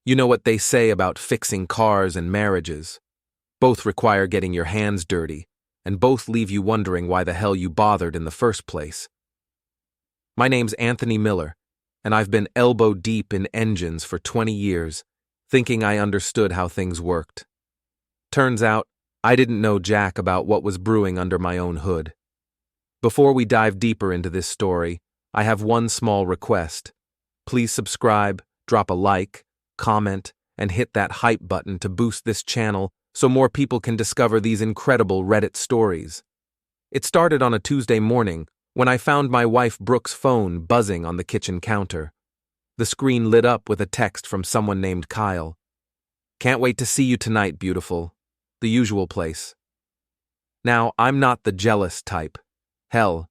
You know what they say about fixing cars and marriages. Both require getting your hands dirty, and both leave you wondering why the hell you bothered in the first place. My name's Anthony Miller, and I've been elbow deep in engines for 20 years, thinking I understood how things worked. Turns out, I didn't know jack about what was brewing under my own hood. Before we dive deeper into this story, I have one small request. Please subscribe, drop a like, comment, and hit that hype button to boost this channel so more people can discover these incredible Reddit stories. It started on a Tuesday morning when I found my wife Brooke's phone buzzing on the kitchen counter. The screen lit up with a text from someone named Kyle. "Can't wait to see you tonight, beautiful." The usual place. Now, I'm not the jealous type. Hell,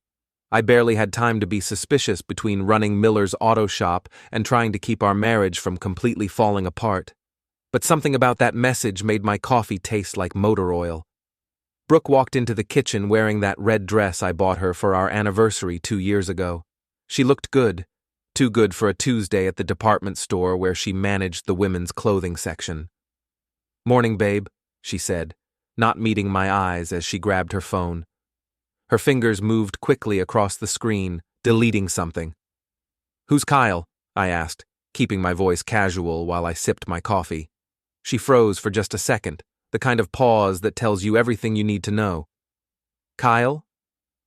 I barely had time to be suspicious between running Miller's auto shop and trying to keep our marriage from completely falling apart. But something about that message made my coffee taste like motor oil. Brooke walked into the kitchen wearing that red dress I bought her for our anniversary 2 years ago. She looked good, too good for a Tuesday at the department store where she managed the women's clothing section. "Morning, babe," she said, not meeting my eyes as she grabbed her phone. Her fingers moved quickly across the screen, deleting something. "Who's Kyle?" I asked, keeping my voice casual while I sipped my coffee. She froze for just a second, the kind of pause that tells you everything you need to know. "Kyle?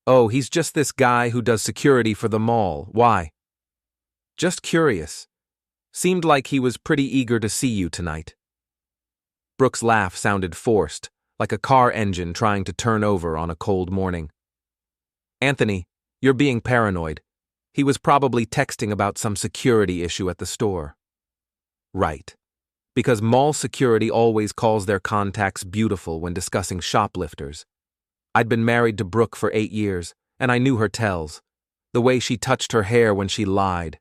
Oh, he's just this guy who does security for the mall. Why?" "Just curious. Seemed like he was pretty eager to see you tonight." Brooke's laugh sounded forced, like a car engine trying to turn over on a cold morning. "Anthony, you're being paranoid. He was probably texting about some security issue at the store." Right. Because mall security always calls their contacts beautiful when discussing shoplifters. I'd been married to Brooke for 8 years, and I knew her tells. The way she touched her hair when she lied.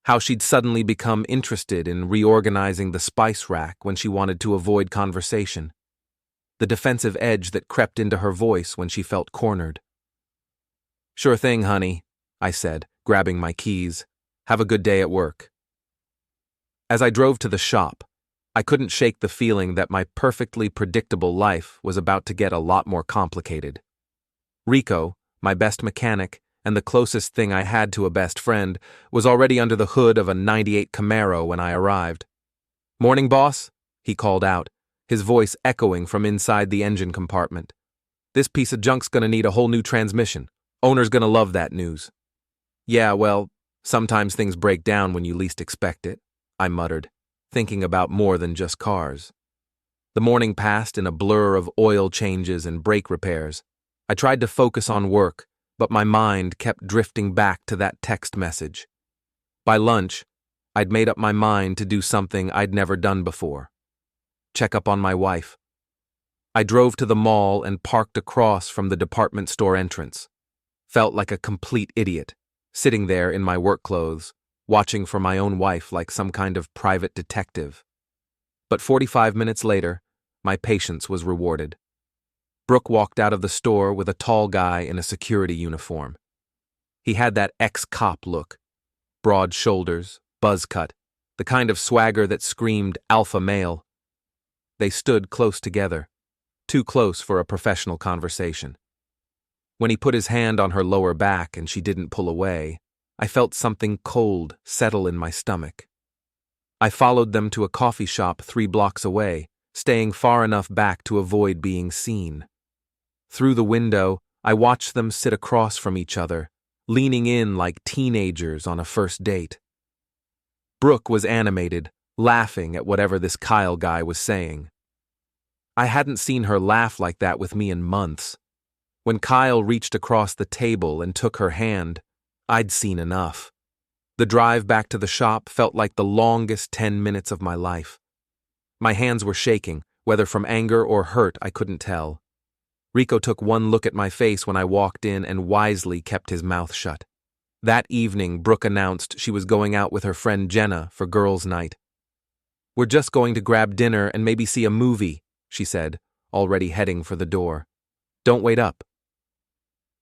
How she'd suddenly become interested in reorganizing the spice rack when she wanted to avoid conversation. The defensive edge that crept into her voice when she felt cornered. "Sure thing, honey," I said, grabbing my keys. "Have a good day at work." As I drove to the shop, I couldn't shake the feeling that my perfectly predictable life was about to get a lot more complicated. Rico, my best mechanic, and the closest thing I had to a best friend, was already under the hood of a '98 Camaro when I arrived. "Morning, boss," he called out, his voice echoing from inside the engine compartment. "This piece of junk's gonna need a whole new transmission. Owner's gonna love that news." "Yeah, well, sometimes things break down when you least expect it," I muttered, thinking about more than just cars. The morning passed in a blur of oil changes and brake repairs. I tried to focus on work, but my mind kept drifting back to that text message. By lunch, I'd made up my mind to do something I'd never done before. Check up on my wife. I drove to the mall and parked across from the department store entrance. Felt like a complete idiot, sitting there in my work clothes, watching for my own wife like some kind of private detective. But 45 minutes later, my patience was rewarded. Brooke walked out of the store with a tall guy in a security uniform. He had that ex-cop look. Broad shoulders, buzz cut, the kind of swagger that screamed alpha male. They stood close together, too close for a professional conversation. When he put his hand on her lower back and she didn't pull away, I felt something cold settle in my stomach. I followed them to a coffee shop 3 blocks away, staying far enough back to avoid being seen. Through the window, I watched them sit across from each other, leaning in like teenagers on a first date. Brooke was animated, laughing at whatever this Kyle guy was saying. I hadn't seen her laugh like that with me in months. When Kyle reached across the table and took her hand, I'd seen enough. The drive back to the shop felt like the longest 10 minutes of my life. My hands were shaking, whether from anger or hurt I couldn't tell. Rico took one look at my face when I walked in and wisely kept his mouth shut. That evening, Brooke announced she was going out with her friend Jenna for girls' night. "We're just going to grab dinner and maybe see a movie," she said, already heading for the door. "Don't wait up."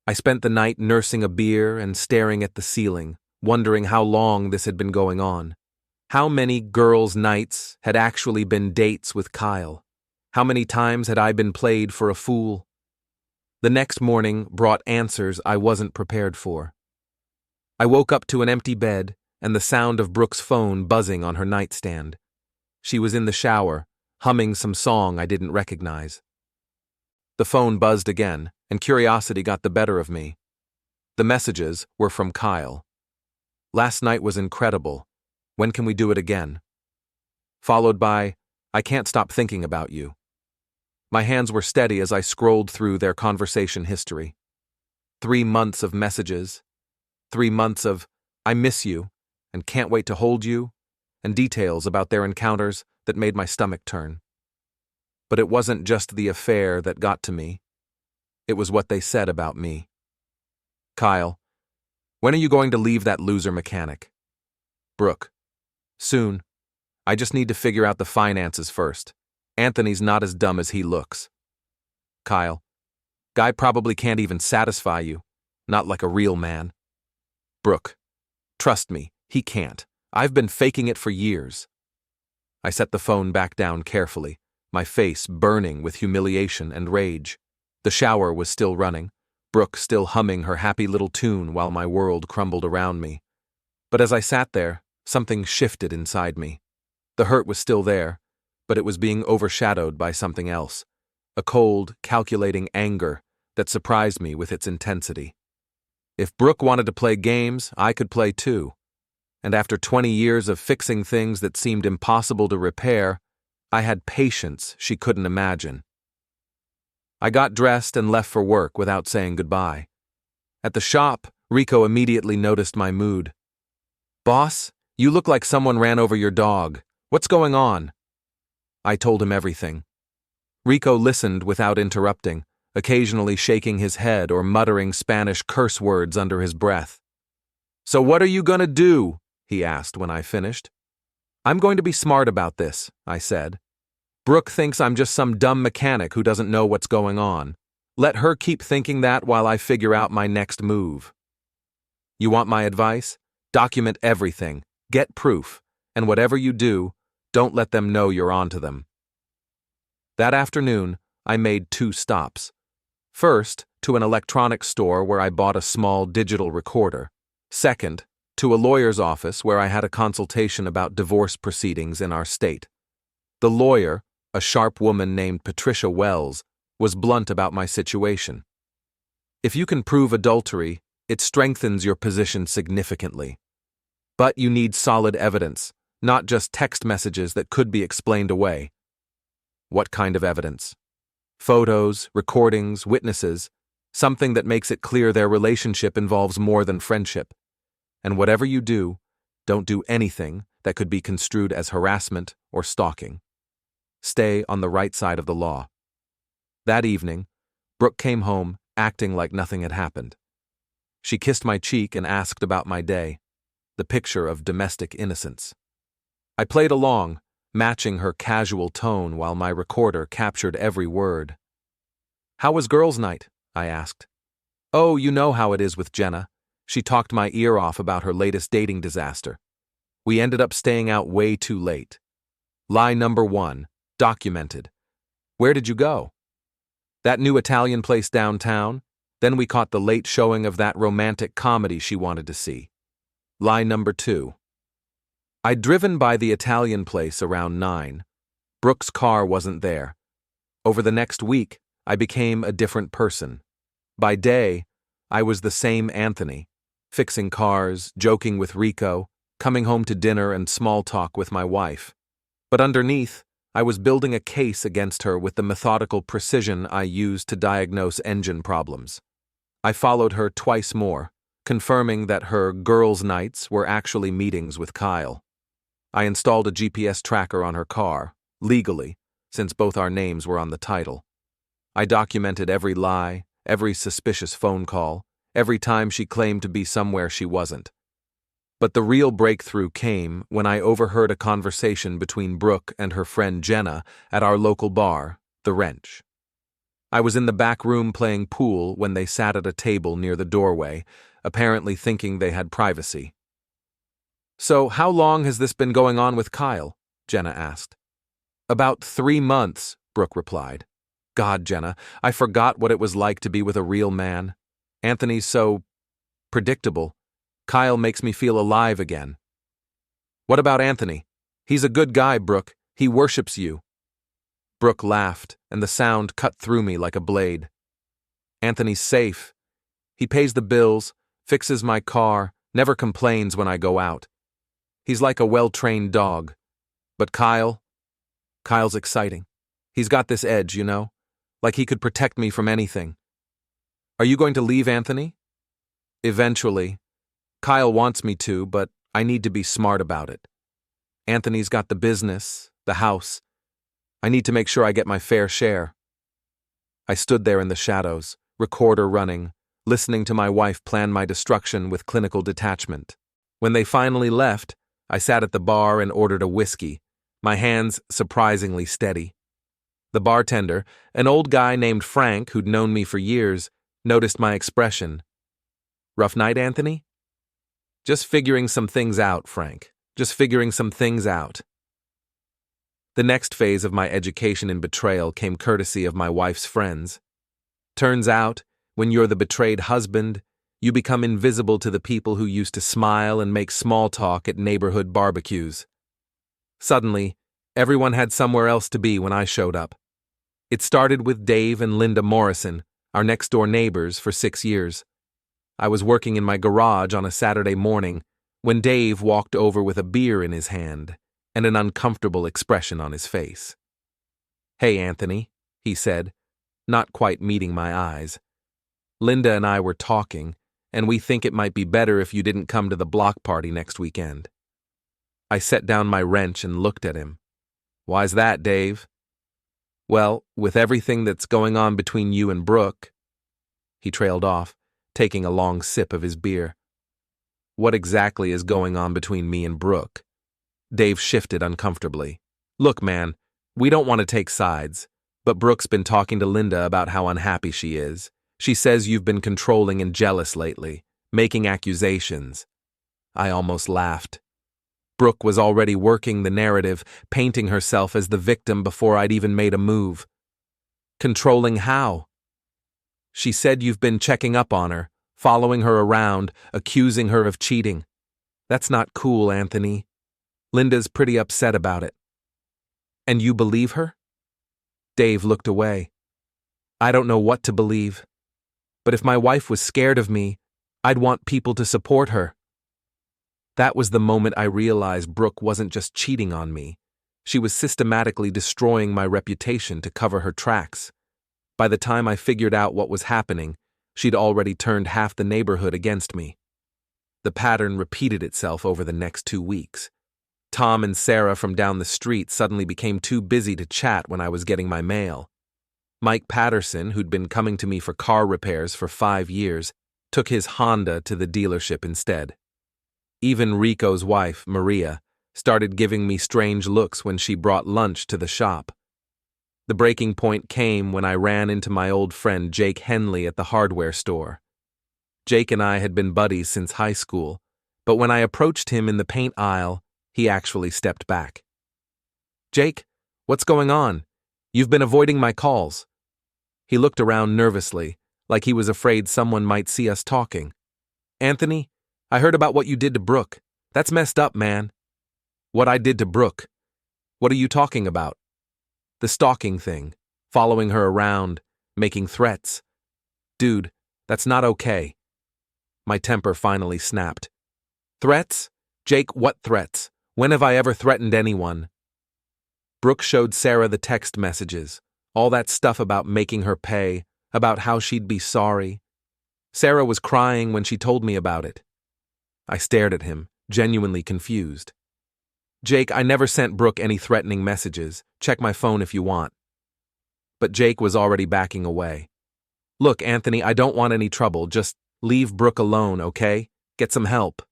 I spent the night nursing a beer and staring at the ceiling, wondering how long this had been going on. How many girls' nights had actually been dates with Kyle? How many times had I been played for a fool? The next morning brought answers I wasn't prepared for. I woke up to an empty bed and the sound of Brooke's phone buzzing on her nightstand. She was in the shower, humming some song I didn't recognize. The phone buzzed again, and curiosity got the better of me. The messages were from Kyle. "Last night was incredible. When can we do it again?" Followed by, "I can't stop thinking about you." My hands were steady as I scrolled through their conversation history. 3 months of messages. 3 months of, "I miss you," and "can't wait to hold you," and details about their encounters that made my stomach turn. But it wasn't just the affair that got to me. It was what they said about me. Kyle, "When are you going to leave that loser mechanic?" Brooke, "Soon. I just need to figure out the finances first. Anthony's not as dumb as he looks." Kyle, "Guy probably can't even satisfy you. Not like a real man." Brooke, "Trust me, he can't. I've been faking it for years." I set the phone back down carefully, my face burning with humiliation and rage. The shower was still running, Brooke still humming her happy little tune while my world crumbled around me. But as I sat there, something shifted inside me. The hurt was still there, but it was being overshadowed by something else, a cold, calculating anger that surprised me with its intensity. If Brooke wanted to play games, I could play too. And after 20 years of fixing things that seemed impossible to repair, I had patience she couldn't imagine. I got dressed and left for work without saying goodbye. At the shop, Rico immediately noticed my mood. "Boss, you look like someone ran over your dog. What's going on?" I told him everything. Rico listened without interrupting, occasionally shaking his head or muttering Spanish curse words under his breath. "So what are you gonna do?" he asked when I finished. "I'm going to be smart about this," I said. "Brooke thinks I'm just some dumb mechanic who doesn't know what's going on. Let her keep thinking that while I figure out my next move. You want my advice? Document everything, get proof, and whatever you do, don't let them know you're onto them." That afternoon, I made 2 stops. First, to an electronics store where I bought a small digital recorder. Second, to a lawyer's office where I had a consultation about divorce proceedings in our state. The lawyer, a sharp woman named Patricia Wells, was blunt about my situation. "If you can prove adultery, it strengthens your position significantly. But you need solid evidence, not just text messages that could be explained away." "What kind of evidence?" "Photos, recordings, witnesses, something that makes it clear their relationship involves more than friendship. And whatever you do, don't do anything that could be construed as harassment or stalking. Stay on the right side of the law." That evening, Brooke came home acting like nothing had happened. She kissed my cheek and asked about my day, the picture of domestic innocence. I played along, matching her casual tone while my recorder captured every word. "How was girls' night?" I asked. "Oh, you know how it is with Jenna. She talked my ear off about her latest dating disaster. We ended up staying out way too late." Lie number 1, documented. "Where did you go?" "That new Italian place downtown. Then we caught the late showing of that romantic comedy she wanted to see." Lie number 2. I'd driven by the Italian place around 9. Brooke's car wasn't there. Over the next week, I became a different person. By day, I was the same Anthony, fixing cars, joking with Rico, coming home to dinner and small talk with my wife. But underneath, I was building a case against her with the methodical precision I used to diagnose engine problems. I followed her twice more, confirming that her girls' nights were actually meetings with Kyle. I installed a GPS tracker on her car, legally, since both our names were on the title. I documented every lie, every suspicious phone call, every time she claimed to be somewhere she wasn't. But the real breakthrough came when I overheard a conversation between Brooke and her friend Jenna at our local bar, The Wrench. I was in the back room playing pool when they sat at a table near the doorway, apparently thinking they had privacy. So, how long has this been going on with Kyle? Jenna asked. About 3 months, Brooke replied. God, Jenna, I forgot what it was like to be with a real man. Anthony's so predictable. Kyle makes me feel alive again. What about Anthony? He's a good guy, Brooke. He worships you. Brooke laughed, and the sound cut through me like a blade. Anthony's safe. He pays the bills, fixes my car, never complains when I go out. He's like a well-trained dog. But Kyle's exciting. He's got this edge, you know? Like he could protect me from anything. Are you going to leave Anthony? Eventually. Kyle wants me to, but I need to be smart about it. Anthony's got the business, the house. I need to make sure I get my fair share. I stood there in the shadows, recorder running, listening to my wife plan my destruction with clinical detachment. When they finally left, I sat at the bar and ordered a whiskey, my hands surprisingly steady. The bartender, an old guy named Frank who'd known me for years, noticed my expression. Rough night, Anthony? Just figuring some things out, Frank. Just figuring some things out. The next phase of my education in betrayal came courtesy of my wife's friends. Turns out, when you're the betrayed husband, you become invisible to the people who used to smile and make small talk at neighborhood barbecues. Suddenly, everyone had somewhere else to be when I showed up. It started with Dave and Linda Morrison, our next-door neighbors for 6 years. I was working in my garage on a Saturday morning when Dave walked over with a beer in his hand and an uncomfortable expression on his face. Hey, Anthony, he said, not quite meeting my eyes. Linda and I were talking, and we think it might be better if you didn't come to the block party next weekend. I set down my wrench and looked at him. Why's that, Dave? Well, with everything that's going on between you and Brooke. He trailed off, taking a long sip of his beer. What exactly is going on between me and Brooke? Dave shifted uncomfortably. Look, man, we don't want to take sides, but Brooke's been talking to Linda about how unhappy she is. She says you've been controlling and jealous lately, making accusations. I almost laughed. Brooke was already working the narrative, painting herself as the victim before I'd even made a move. Controlling how? She said you've been checking up on her, following her around, accusing her of cheating. That's not cool, Anthony. Linda's pretty upset about it. And you believe her? Dave looked away. I don't know what to believe. But if my wife was scared of me, I'd want people to support her. That was the moment I realized Brooke wasn't just cheating on me. She was systematically destroying my reputation to cover her tracks. By the time I figured out what was happening, she'd already turned half the neighborhood against me. The pattern repeated itself over the next 2 weeks. Tom and Sarah from down the street suddenly became too busy to chat when I was getting my mail. Mike Patterson, who'd been coming to me for car repairs for 5 years, took his Honda to the dealership instead. Even Rico's wife, Maria, started giving me strange looks when she brought lunch to the shop. The breaking point came when I ran into my old friend Jake Henley at the hardware store. Jake and I had been buddies since high school, but when I approached him in the paint aisle, he actually stepped back. Jake, what's going on? You've been avoiding my calls. He looked around nervously, like he was afraid someone might see us talking. Anthony, I heard about what you did to Brooke. That's messed up, man. What I did to Brooke? What are you talking about? The stalking thing, following her around, making threats. Dude, that's not okay. My temper finally snapped. Threats? Jake, what threats? When have I ever threatened anyone? Brooke showed Sarah the text messages, all that stuff about making her pay, about how she'd be sorry. Sarah was crying when she told me about it. I stared at him, genuinely confused. Jake, I never sent Brooke any threatening messages. Check my phone if you want. But Jake was already backing away. Look, Anthony, I don't want any trouble. Just leave Brooke alone, okay? Get some help.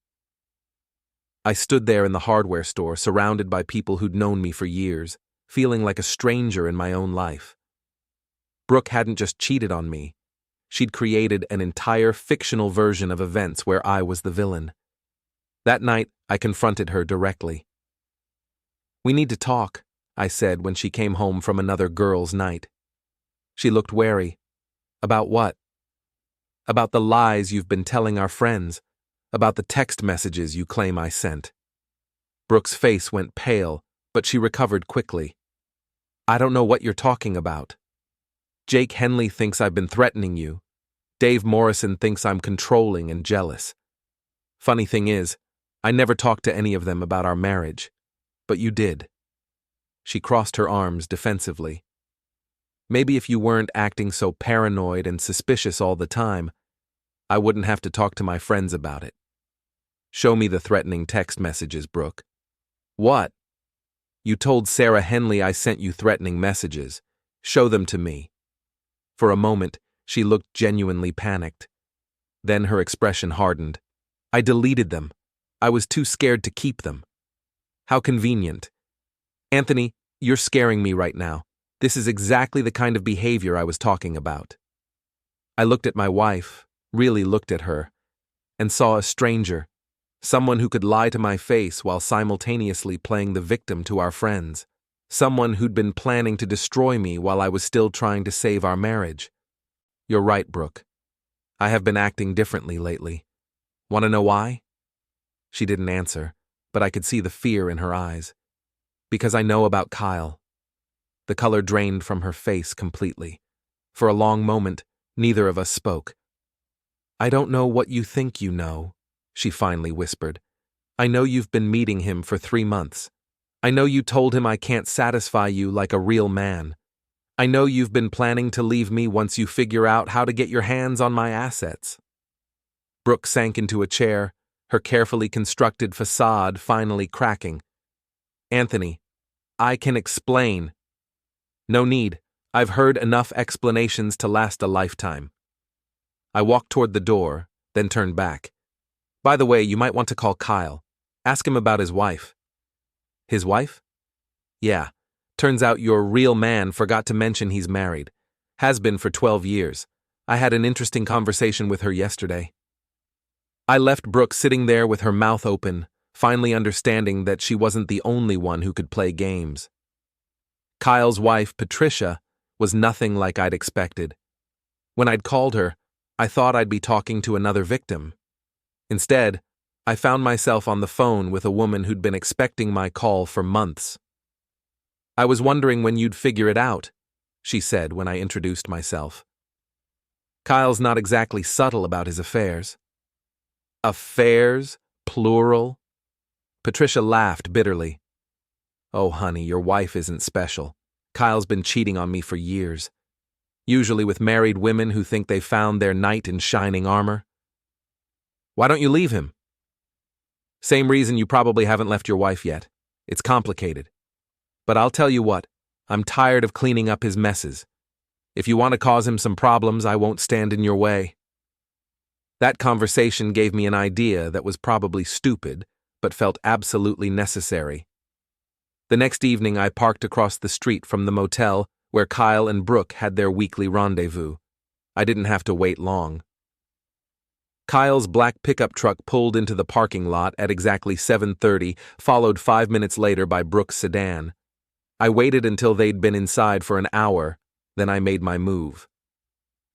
I stood there in the hardware store, surrounded by people who'd known me for years, feeling like a stranger in my own life. Brooke hadn't just cheated on me. She'd created an entire fictional version of events where I was the villain. That night, I confronted her directly. "We need to talk," I said when she came home from another girls' night. She looked wary. "About what?" "About the lies you've been telling our friends, about the text messages you claim I sent." Brooke's face went pale, but she recovered quickly. "I don't know what you're talking about. Jake Henley thinks I've been threatening you. Dave Morrison thinks I'm controlling and jealous. Funny thing is, I never talked to any of them about our marriage. But you did." She crossed her arms defensively. "Maybe if you weren't acting so paranoid and suspicious all the time, I wouldn't have to talk to my friends about it." "Show me the threatening text messages, Brooke." "What?" "You told Sarah Henley I sent you threatening messages. Show them to me." For a moment, she looked genuinely panicked. Then her expression hardened. "I deleted them. I was too scared to keep them." "How convenient." "Anthony, you're scaring me right now. This is exactly the kind of behavior I was talking about." I looked at my wife, really looked at her, and saw a stranger, someone who could lie to my face while simultaneously playing the victim to our friends, someone who'd been planning to destroy me while I was still trying to save our marriage. "You're right, Brooke. I have been acting differently lately. Want to know why?" She didn't answer, but I could see the fear in her eyes. "Because I know about Kyle." The color drained from her face completely. For a long moment, neither of us spoke. "I don't know what you think you know," she finally whispered. "I know you've been meeting him for 3 months. I know you told him I can't satisfy you like a real man. I know you've been planning to leave me once you figure out how to get your hands on my assets." Brooke sank into a chair, her carefully constructed facade finally cracking. "Anthony, I can explain." "No need. I've heard enough explanations to last a lifetime." I walked toward the door, then turned back. "By the way, you might want to call Kyle. Ask him about his wife." "His wife?" "Yeah. Turns out your real man forgot to mention he's married. Has been for 12 years. I had an interesting conversation with her yesterday." I left Brooke sitting there with her mouth open, finally understanding that she wasn't the only one who could play games. Kyle's wife, Patricia, was nothing like I'd expected. When I'd called her, I thought I'd be talking to another victim. Instead, I found myself on the phone with a woman who'd been expecting my call for months. "I was wondering when you'd figure it out," she said when I introduced myself. "Kyle's not exactly subtle about his affairs." "Affairs? Plural?" Patricia laughed bitterly. "Oh, honey, your wife isn't special. Kyle's been cheating on me for years. Usually with married women who think they found their knight in shining armor." "Why don't you leave him?" "Same reason you probably haven't left your wife yet. It's complicated. But I'll tell you what, I'm tired of cleaning up his messes. If you want to cause him some problems, I won't stand in your way." That conversation gave me an idea that was probably stupid, but felt absolutely necessary. The next evening, I parked across the street from the motel where Kyle and Brooke had their weekly rendezvous. I didn't have to wait long. Kyle's black pickup truck pulled into the parking lot at exactly 7:30, followed 5 minutes later by Brooke's sedan. I waited until they'd been inside for an hour, then I made my move.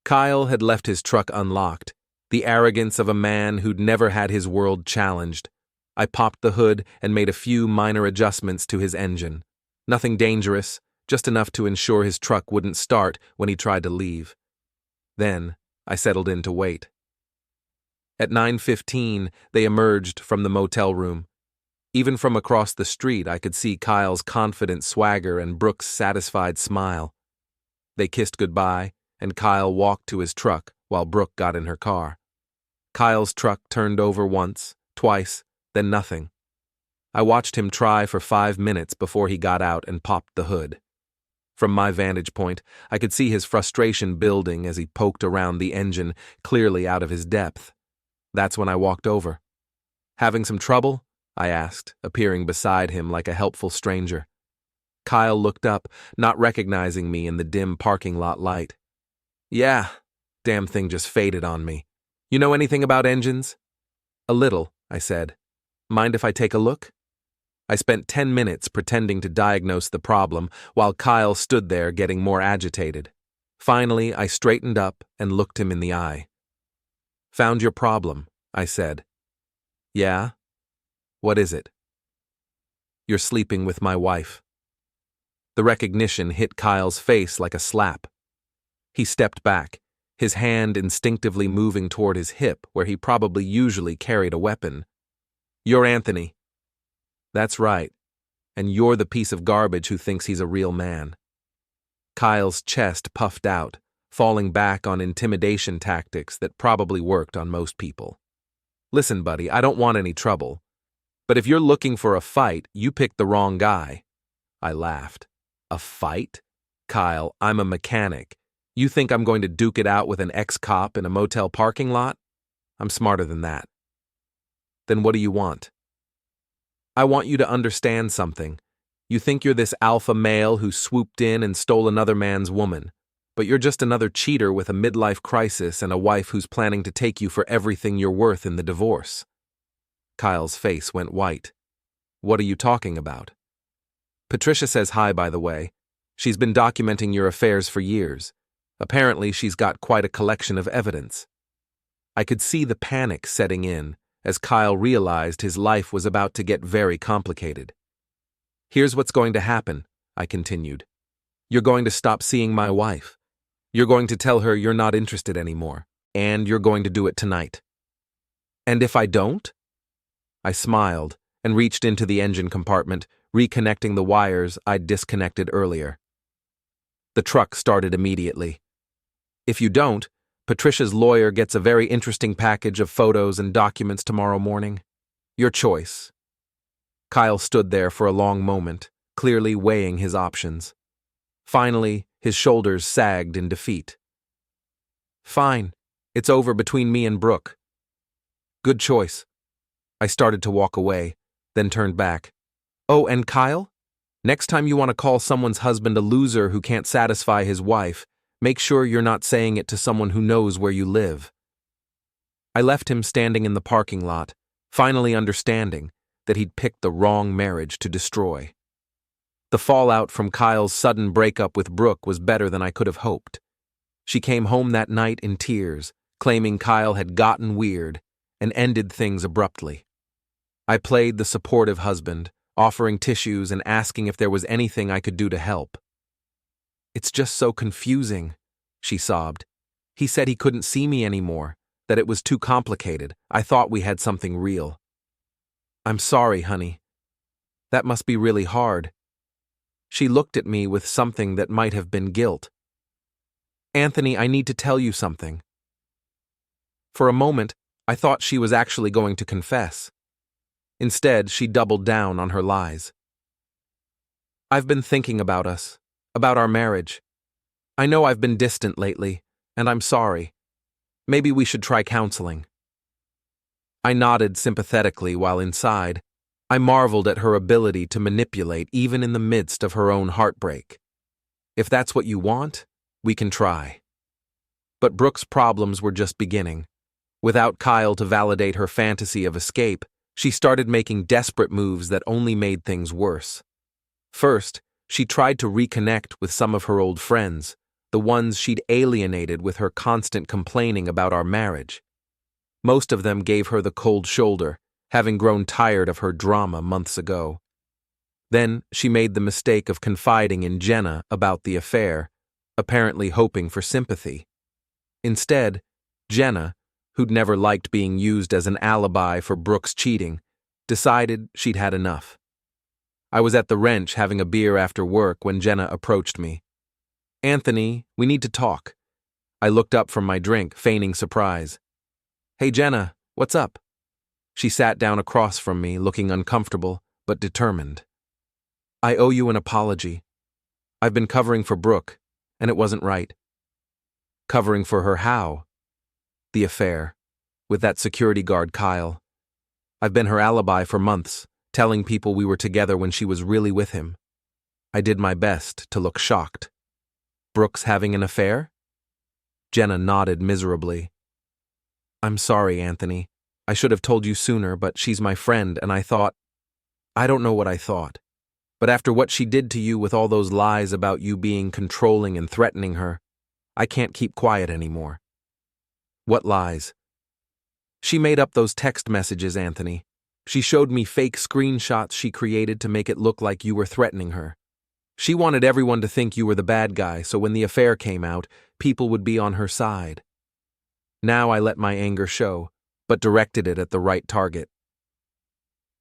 Kyle had left his truck unlocked, the arrogance of a man who'd never had his world challenged. I popped the hood and made a few minor adjustments to his engine. Nothing dangerous, just enough to ensure his truck wouldn't start when he tried to leave. Then, I settled in to wait. At 9:15, they emerged from the motel room. Even from across the street, I could see Kyle's confident swagger and Brooke's satisfied smile. They kissed goodbye, and Kyle walked to his truck while Brooke got in her car. Kyle's truck turned over once, twice, then nothing. I watched him try for 5 minutes before he got out and popped the hood. From my vantage point, I could see his frustration building as he poked around the engine, clearly out of his depth. That's when I walked over. "Having some trouble?" I asked, appearing beside him like a helpful stranger. Kyle looked up, not recognizing me in the dim parking lot light. "Yeah, damn thing just faded on me. You know anything about engines?" "A little," I said. Mind if I take a look? I spent 10 minutes pretending to diagnose the problem while Kyle stood there getting more agitated. Finally, I straightened up and looked him in the eye. Found your problem, I said. Yeah? What is it? You're sleeping with my wife. The recognition hit Kyle's face like a slap. He stepped back, his hand instinctively moving toward his hip where he probably usually carried a weapon. You're Anthony. That's right. And you're the piece of garbage who thinks he's a real man. Kyle's chest puffed out, falling back on intimidation tactics that probably worked on most people. Listen, buddy, I don't want any trouble. But if you're looking for a fight, you picked the wrong guy. I laughed. A fight? Kyle, I'm a mechanic. You think I'm going to duke it out with an ex-cop in a motel parking lot? I'm smarter than that. Then what do you want? I want you to understand something. You think you're this alpha male who swooped in and stole another man's woman, but you're just another cheater with a midlife crisis and a wife who's planning to take you for everything you're worth in the divorce. Kyle's face went white. What are you talking about? Patricia says hi, by the way. She's been documenting your affairs for years. Apparently, she's got quite a collection of evidence. I could see the panic setting in as Kyle realized his life was about to get very complicated. Here's what's going to happen, I continued. You're going to stop seeing my wife. You're going to tell her you're not interested anymore, and you're going to do it tonight. And if I don't? I smiled and reached into the engine compartment, reconnecting the wires I'd disconnected earlier. The truck started immediately. If you don't, Patricia's lawyer gets a very interesting package of photos and documents tomorrow morning. Your choice. Kyle stood there for a long moment, clearly weighing his options. Finally, his shoulders sagged in defeat. Fine. It's over between me and Brooke. Good choice. I started to walk away, then turned back. Oh, and Kyle? Next time you want to call someone's husband a loser who can't satisfy his wife, make sure you're not saying it to someone who knows where you live. I left him standing in the parking lot, finally understanding that he'd picked the wrong marriage to destroy. The fallout from Kyle's sudden breakup with Brooke was better than I could have hoped. She came home that night in tears, claiming Kyle had gotten weird and ended things abruptly. I played the supportive husband, offering tissues and asking if there was anything I could do to help. It's just so confusing, she sobbed. He said he couldn't see me anymore, that it was too complicated. I thought we had something real. I'm sorry, honey. That must be really hard. She looked at me with something that might have been guilt. Anthony, I need to tell you something. For a moment, I thought she was actually going to confess. Instead, she doubled down on her lies. I've been thinking about us, about our marriage. I know I've been distant lately, and I'm sorry. Maybe we should try counseling. I nodded sympathetically while inside. I marveled at her ability to manipulate even in the midst of her own heartbreak. If that's what you want, we can try. But Brooke's problems were just beginning. Without Kyle to validate her fantasy of escape, she started making desperate moves that only made things worse. First, she tried to reconnect with some of her old friends, the ones she'd alienated with her constant complaining about our marriage. Most of them gave her the cold shoulder, having grown tired of her drama months ago. Then she made the mistake of confiding in Jenna about the affair, apparently hoping for sympathy. Instead, Jenna, who'd never liked being used as an alibi for Brooke's cheating, decided she'd had enough. I was at the Wrench having a beer after work when Jenna approached me. Anthony, we need to talk. I looked up from my drink, feigning surprise. Hey Jenna, what's up? She sat down across from me, looking uncomfortable, but determined. I owe you an apology. I've been covering for Brooke, and it wasn't right. Covering for her how? The affair, with that security guard Kyle. I've been her alibi for months, telling people we were together when she was really with him. I did my best to look shocked. Brooke's having an affair? Jenna nodded miserably. I'm sorry, Anthony. I should have told you sooner, but she's my friend, and I don't know what I thought. But after what she did to you with all those lies about you being controlling and threatening her, I can't keep quiet anymore." "What lies?" "She made up those text messages, Anthony. She showed me fake screenshots she created to make it look like you were threatening her. She wanted everyone to think you were the bad guy, so when the affair came out, people would be on her side. Now I let my anger show, but directed it at the right target.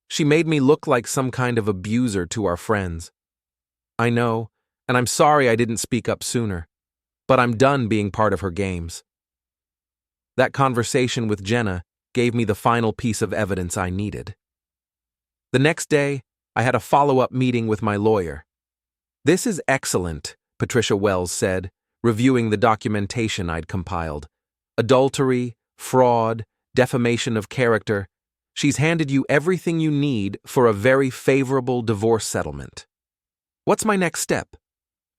She made me look like some kind of abuser to our friends. I know, and I'm sorry I didn't speak up sooner, but I'm done being part of her games. That conversation with Jenna gave me the final piece of evidence I needed. The next day, I had a follow-up meeting with my lawyer. "This is excellent," Patricia Wells said, reviewing the documentation I'd compiled. "Adultery, fraud, defamation of character. She's handed you everything you need for a very favorable divorce settlement. What's my next step?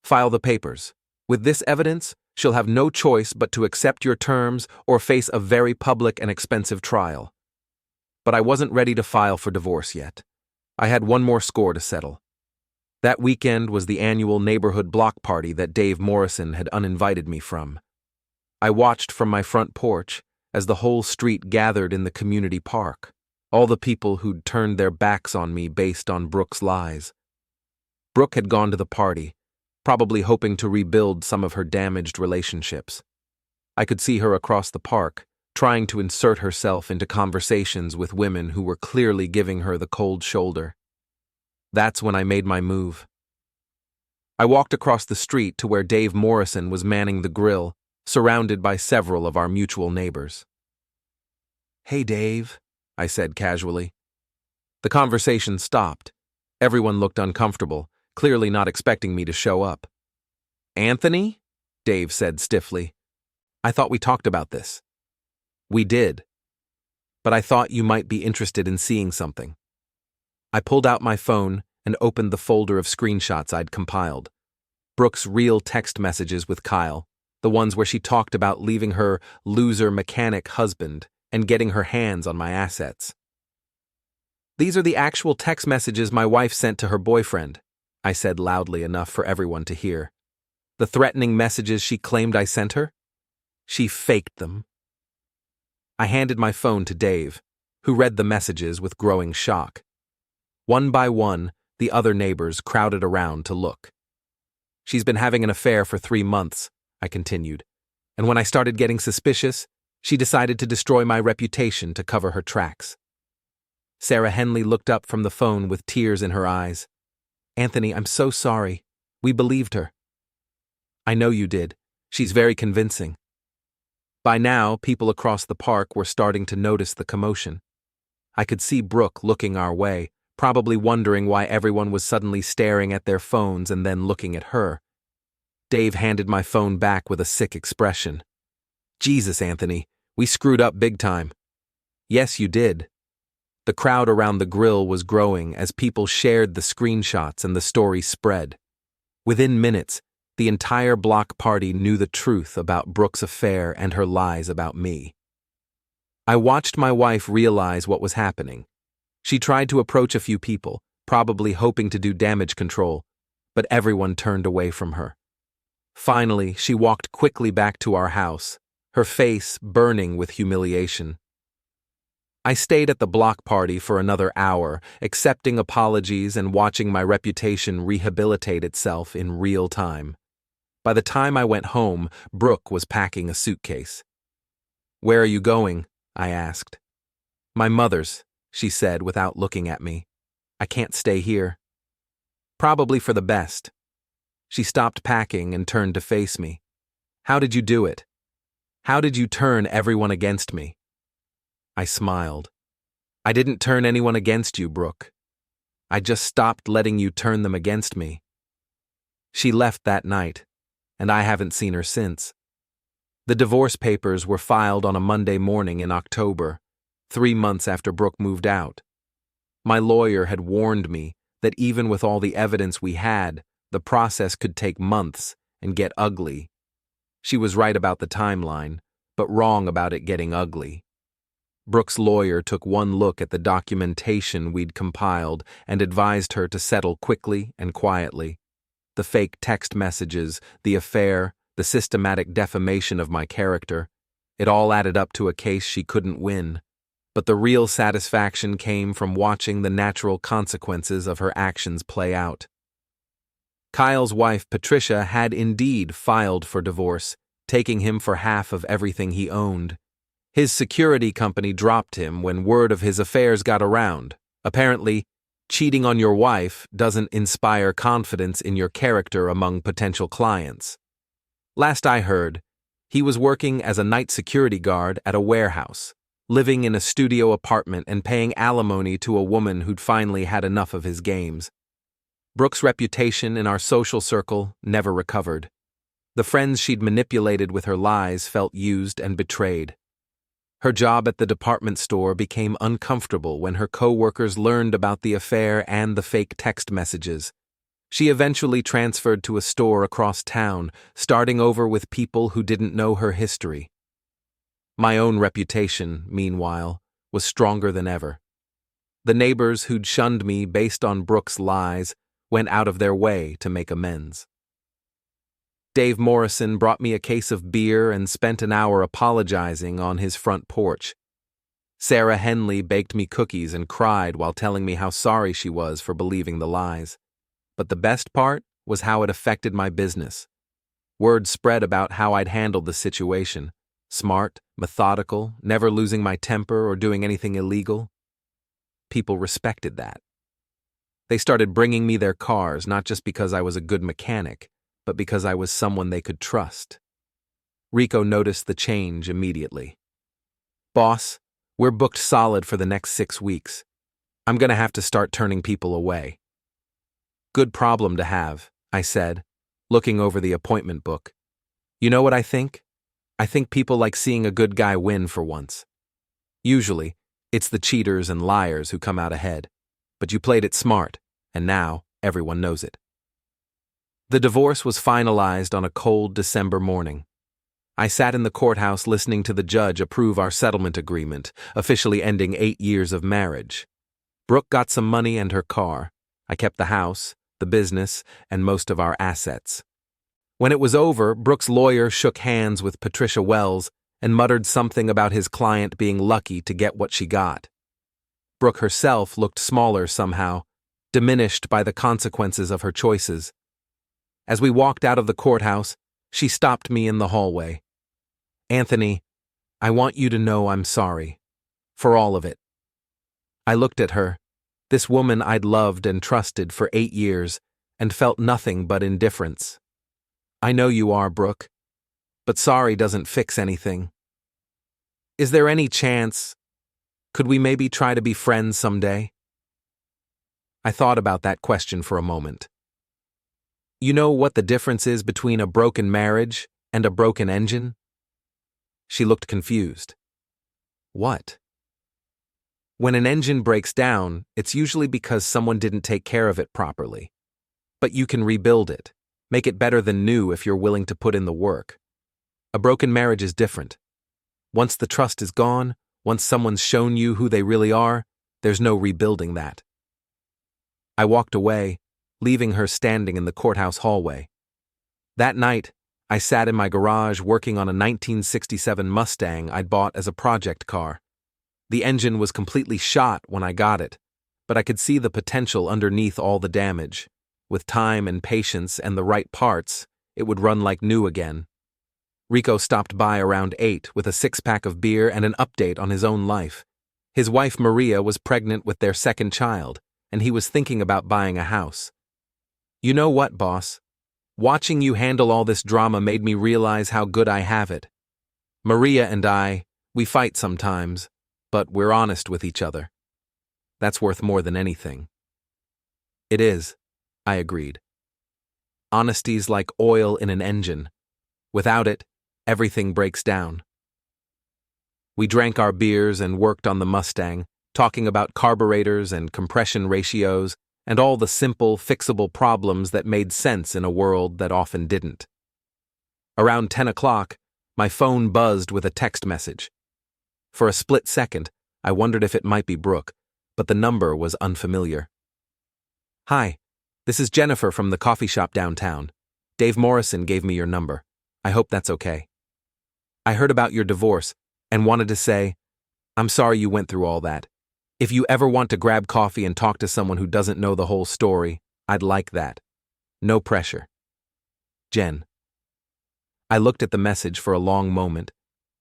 File the papers. With this evidence, she'll have no choice but to accept your terms or face a very public and expensive trial." But I wasn't ready to file for divorce yet. I had one more score to settle. That weekend was the annual neighborhood block party that Dave Morrison had uninvited me from. I watched from my front porch as the whole street gathered in the community park, all the people who'd turned their backs on me based on Brooke's lies. Brooke had gone to the party, probably hoping to rebuild some of her damaged relationships. I could see her across the park, trying to insert herself into conversations with women who were clearly giving her the cold shoulder. That's when I made my move. I walked across the street to where Dave Morrison was manning the grill, surrounded by several of our mutual neighbors. "Hey, Dave," I said casually. The conversation stopped. Everyone looked uncomfortable, clearly not expecting me to show up. "Anthony?" Dave said stiffly. "I thought we talked about this." "We did. But I thought you might be interested in seeing something." I pulled out my phone and opened the folder of screenshots I'd compiled. Brooke's real text messages with Kyle, the ones where she talked about leaving her loser mechanic husband and getting her hands on my assets. "These are the actual text messages my wife sent to her boyfriend," I said loudly enough for everyone to hear. "The threatening messages she claimed I sent her? She faked them." I handed my phone to Dave, who read the messages with growing shock. One by one, the other neighbors crowded around to look. "She's been having an affair for 3 months, I continued, "and when I started getting suspicious, she decided to destroy my reputation to cover her tracks." Sarah Henley looked up from the phone with tears in her eyes. "Anthony, I'm so sorry. We believed her." "I know you did. She's very convincing." By now, people across the park were starting to notice the commotion. I could see Brooke looking our way, probably wondering why everyone was suddenly staring at their phones and then looking at her. Dave handed my phone back with a sick expression. "Jesus, Anthony, we screwed up big time." "Yes, you did." The crowd around the grill was growing as people shared the screenshots and the story spread. Within minutes, the entire block party knew the truth about Brooke's affair and her lies about me. I watched my wife realize what was happening. She tried to approach a few people, probably hoping to do damage control, but everyone turned away from her. Finally, she walked quickly back to our house, her face burning with humiliation. I stayed at the block party for another hour, accepting apologies and watching my reputation rehabilitate itself in real time. By the time I went home, Brooke was packing a suitcase. "Where are you going?" I asked. "My mother's," she said without looking at me. "I can't stay here." "Probably for the best." She stopped packing and turned to face me. "How did you do it? How did you turn everyone against me?" I smiled. "I didn't turn anyone against you, Brooke. I just stopped letting you turn them against me." She left that night, and I haven't seen her since. The divorce papers were filed on a Monday morning in October, 3 months after Brooke moved out. My lawyer had warned me that even with all the evidence we had, the process could take months and get ugly. She was right about the timeline, but wrong about it getting ugly. Brooke's lawyer took one look at the documentation we'd compiled and advised her to settle quickly and quietly. The fake text messages, the affair, the systematic defamation of my character, it all added up to a case she couldn't win. But the real satisfaction came from watching the natural consequences of her actions play out. Kyle's wife, Patricia, had indeed filed for divorce, taking him for half of everything he owned. His security company dropped him when word of his affairs got around. Apparently, cheating on your wife doesn't inspire confidence in your character among potential clients. Last I heard, he was working as a night security guard at a warehouse, living in a studio apartment and paying alimony to a woman who'd finally had enough of his games. Brooke's reputation in our social circle never recovered. The friends she'd manipulated with her lies felt used and betrayed. Her job at the department store became uncomfortable when her co-workers learned about the affair and the fake text messages. She eventually transferred to a store across town, starting over with people who didn't know her history. My own reputation, meanwhile, was stronger than ever. The neighbors who'd shunned me based on Brooke's lies went out of their way to make amends. Dave Morrison brought me a case of beer and spent an hour apologizing on his front porch. Sarah Henley baked me cookies and cried while telling me how sorry she was for believing the lies. But the best part was how it affected my business. Word spread about how I'd handled the situation. Smart, methodical, never losing my temper or doing anything illegal. People respected that. They started bringing me their cars not just because I was a good mechanic, but because I was someone they could trust. Rico noticed the change immediately. "Boss, we're booked solid for the next 6 weeks. I'm gonna have to start turning people away." "Good problem to have," I said, looking over the appointment book. "You know what I think? I think people like seeing a good guy win for once. Usually, it's the cheaters and liars who come out ahead. But you played it smart, and now everyone knows it." The divorce was finalized on a cold December morning. I sat in the courthouse listening to the judge approve our settlement agreement, officially ending 8 years of marriage. Brooke got some money and her car. I kept the house, the business, and most of our assets. When it was over, Brooke's lawyer shook hands with Patricia Wells and muttered something about his client being lucky to get what she got. Brooke herself looked smaller somehow, diminished by the consequences of her choices. As we walked out of the courthouse, she stopped me in the hallway. "Anthony, I want you to know I'm sorry. For all of it." I looked at her, this woman I'd loved and trusted for 8 years, and felt nothing but indifference. "I know you are, Brooke, but sorry doesn't fix anything. Is there any chance, could we maybe try to be friends someday?" I thought about that question for a moment. You know what the difference is between a broken marriage and a broken engine? She looked confused. What? When an engine breaks down, it's usually because someone didn't take care of it properly. But you can rebuild it, make it better than new if you're willing to put in the work. A broken marriage is different. Once the trust is gone, once someone's shown you who they really are, there's no rebuilding that. I walked away, leaving her standing in the courthouse hallway. That night, I sat in my garage working on a 1967 Mustang I'd bought as a project car. The engine was completely shot when I got it, but I could see the potential underneath all the damage. With time and patience and the right parts, it would run like new again. Rico stopped by around 8 with a 6-pack of beer and an update on his own life. His wife Maria was pregnant with their second child, and he was thinking about buying a house. "You know what, boss? Watching you handle all this drama made me realize how good I have it. Maria and I, we fight sometimes, but we're honest with each other. That's worth more than anything." "It is," I agreed. "Honesty's like oil in an engine. Without it, everything breaks down." We drank our beers and worked on the Mustang, talking about carburetors and compression ratios and all the simple, fixable problems that made sense in a world that often didn't. Around 10 o'clock, my phone buzzed with a text message. For a split second, I wondered if it might be Brooke, but the number was unfamiliar. "Hi, this is Jennifer from the coffee shop downtown. Dave Morrison gave me your number. I hope that's okay. I heard about your divorce and wanted to say, I'm sorry you went through all that. If you ever want to grab coffee and talk to someone who doesn't know the whole story, I'd like that. No pressure. Jen." I looked at the message for a long moment,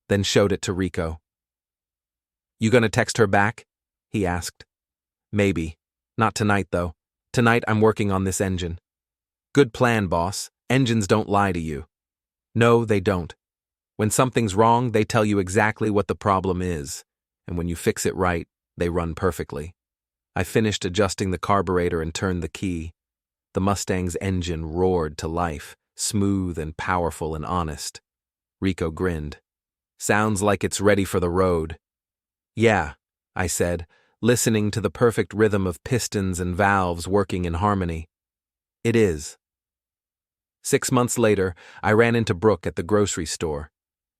then showed it to Rico. "You gonna text her back?" he asked. "Maybe. Not tonight, though. Tonight I'm working on this engine." "Good plan, boss. Engines don't lie to you." "No, they don't. When something's wrong, they tell you exactly what the problem is, and when you fix it right, they run perfectly." I finished adjusting the carburetor and turned the key. The Mustang's engine roared to life, smooth and powerful and honest. Rico grinned. "Sounds like it's ready for the road." "Yeah," I said, listening to the perfect rhythm of pistons and valves working in harmony. "It is." 6 months later, I ran into Brooke at the grocery store.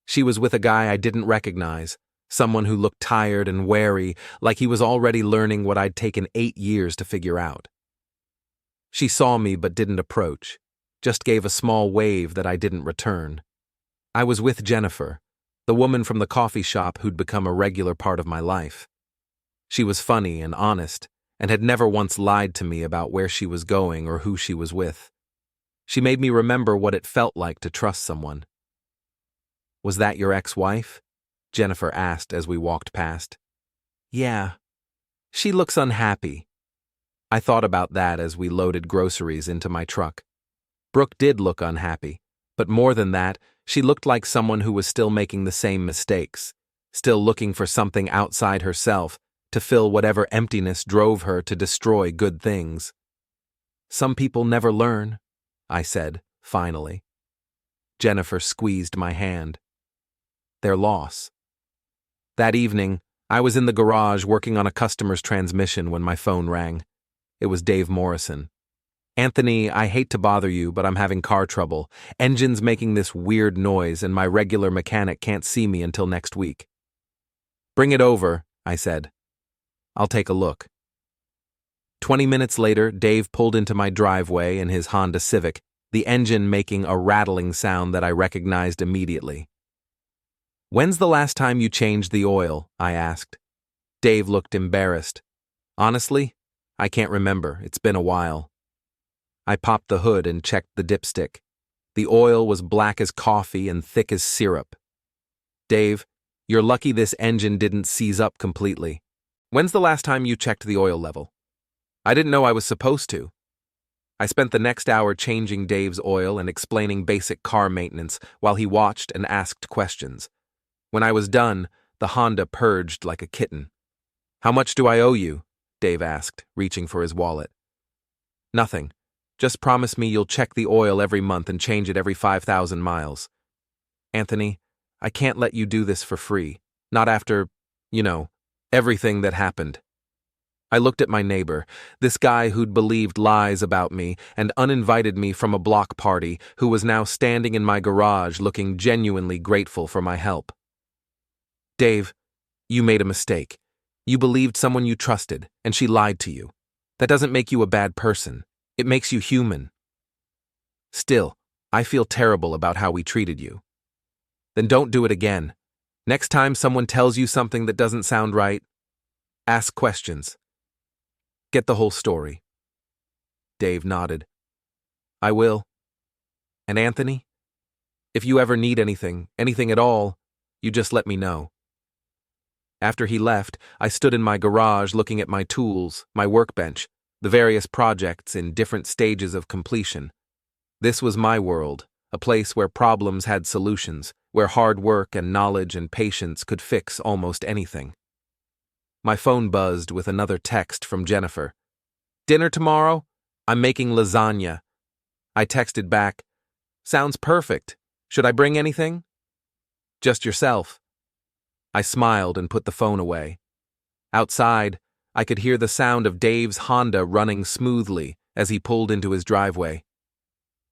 She was with a guy I didn't recognize, someone who looked tired and wary, like he was already learning what I'd taken 8 years to figure out. She saw me but didn't approach, just gave a small wave that I didn't return. I was with Jennifer, the woman from the coffee shop who'd become a regular part of my life. She was funny and honest, and had never once lied to me about where she was going or who she was with. She made me remember what it felt like to trust someone. "Was that your ex-wife?" Jennifer asked as we walked past. "Yeah. She looks unhappy." I thought about that as we loaded groceries into my truck. Brooke did look unhappy, but more than that, she looked like someone who was still making the same mistakes, still looking for something outside herself to fill whatever emptiness drove her to destroy good things. "Some people never learn," I said, finally. Jennifer squeezed my hand. "Their loss." That evening, I was in the garage working on a customer's transmission when my phone rang. It was Dave Morrison. "Anthony, I hate to bother you, but I'm having car trouble. Engine's making this weird noise and my regular mechanic can't see me until next week." "Bring it over," I said. "I'll take a look." 20 minutes later, Dave pulled into my driveway in his Honda Civic, the engine making a rattling sound that I recognized immediately. "When's the last time you changed the oil?" I asked. Dave looked embarrassed. "Honestly, I can't remember. It's been a while." I popped the hood and checked the dipstick. The oil was black as coffee and thick as syrup. "Dave, you're lucky this engine didn't seize up completely. When's the last time you checked the oil level?" I didn't know I was supposed to. I spent the next hour changing Dave's oil and explaining basic car maintenance while he watched and asked questions. When I was done, the Honda purged like a kitten. "How much do I owe you?" Dave asked, reaching for his wallet. "Nothing. Just promise me you'll check the oil every month and change it every 5,000 miles. "Anthony, I can't let you do this for free. Not after, everything that happened." I looked at my neighbor, this guy who'd believed lies about me and uninvited me from a block party, who was now standing in my garage looking genuinely grateful for my help. "Dave, you made a mistake. You believed someone you trusted, and she lied to you. That doesn't make you a bad person. It makes you human. Still, I feel terrible about how we treated you." "Then don't do it again. Next time someone tells you something that doesn't sound right, ask questions. Get the whole story." Dave nodded. "I will. And Anthony, if you ever need anything at all, you just let me know." After he left, I stood in my garage looking at my tools, my workbench, the various projects in different stages of completion. This was my world, a place where problems had solutions, where hard work and knowledge and patience could fix almost anything. My phone buzzed with another text from Jennifer. "Dinner tomorrow? I'm making lasagna." I texted back, "Sounds perfect. Should I bring anything?" "Just yourself." I smiled and put the phone away. Outside, I could hear the sound of Dave's Honda running smoothly as he pulled into his driveway.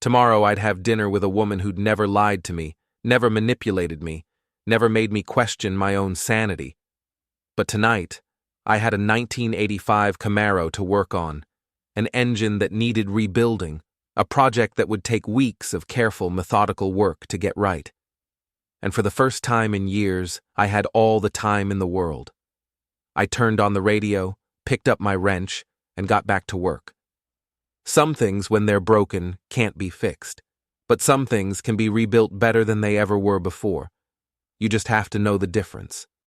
Tomorrow I'd have dinner with a woman who'd never lied to me, never manipulated me, never made me question my own sanity. But tonight, I had a 1985 Camaro to work on, an engine that needed rebuilding, a project that would take weeks of careful, methodical work to get right. And for the first time in years, I had all the time in the world. I turned on the radio, picked up my wrench, and got back to work. Some things, when they're broken, can't be fixed. But some things can be rebuilt better than they ever were before. You just have to know the difference.